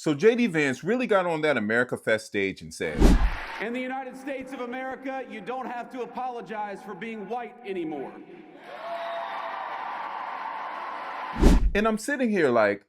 So JD Vance really got on that America Fest stage and said, "In the United States of America, you don't have to apologize for being white anymore." And I'm sitting here like,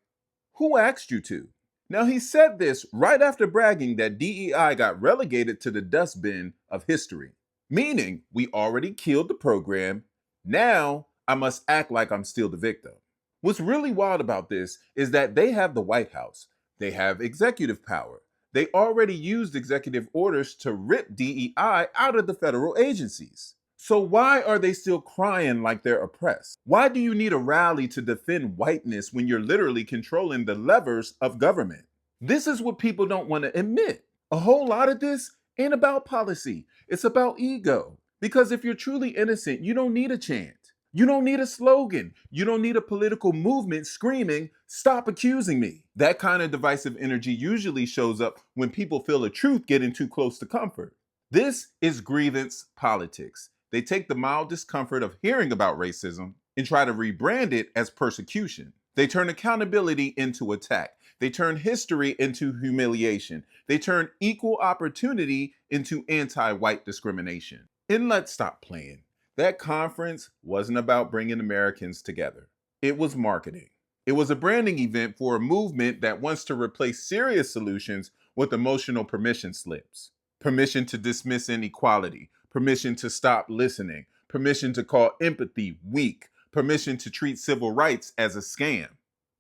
who asked you to? Now, he said this right after bragging that DEI got relegated to the dustbin of history, meaning we already killed the program. Now I must act like I'm still the victim. What's really wild about this is that they have the White House, they have executive power. They already used executive orders to rip DEI out of the federal agencies. So why are they still crying like they're oppressed? Why do you need a rally to defend whiteness when you're literally controlling the levers of government? This is what people don't want to admit. A whole lot of this ain't about policy. It's about ego. Because if you're truly innocent, you don't need a chant. You don't need a slogan. You don't need a political movement screaming, "Stop accusing me." That kind of divisive energy usually shows up when people feel the truth getting too close to comfort. This is grievance politics. They take the mild discomfort of hearing about racism and try to rebrand it as persecution. They turn accountability into attack. They turn history into humiliation. They turn equal opportunity into anti-white discrimination. And let's stop playing. That conference wasn't about bringing Americans together. It was marketing. It was a branding event for a movement that wants to replace serious solutions with emotional permission slips. Permission to dismiss inequality, permission to stop listening, permission to call empathy weak, permission to treat civil rights as a scam.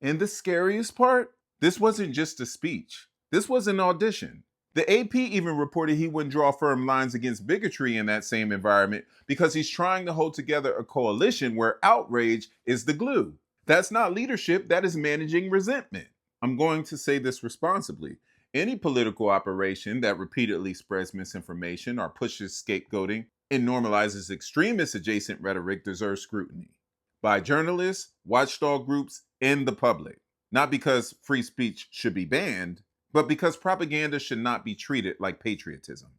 And the scariest part, this wasn't just a speech. This was an audition. The AP even reported he wouldn't draw firm lines against bigotry in that same environment because he's trying to hold together a coalition where outrage is the glue. That's not leadership, that is managing resentment. I'm going to say this responsibly. Any political operation that repeatedly spreads misinformation or pushes scapegoating and normalizes extremist adjacent rhetoric deserves scrutiny by journalists, watchdog groups, and the public. Not because free speech should be banned, but because propaganda should not be treated like patriotism.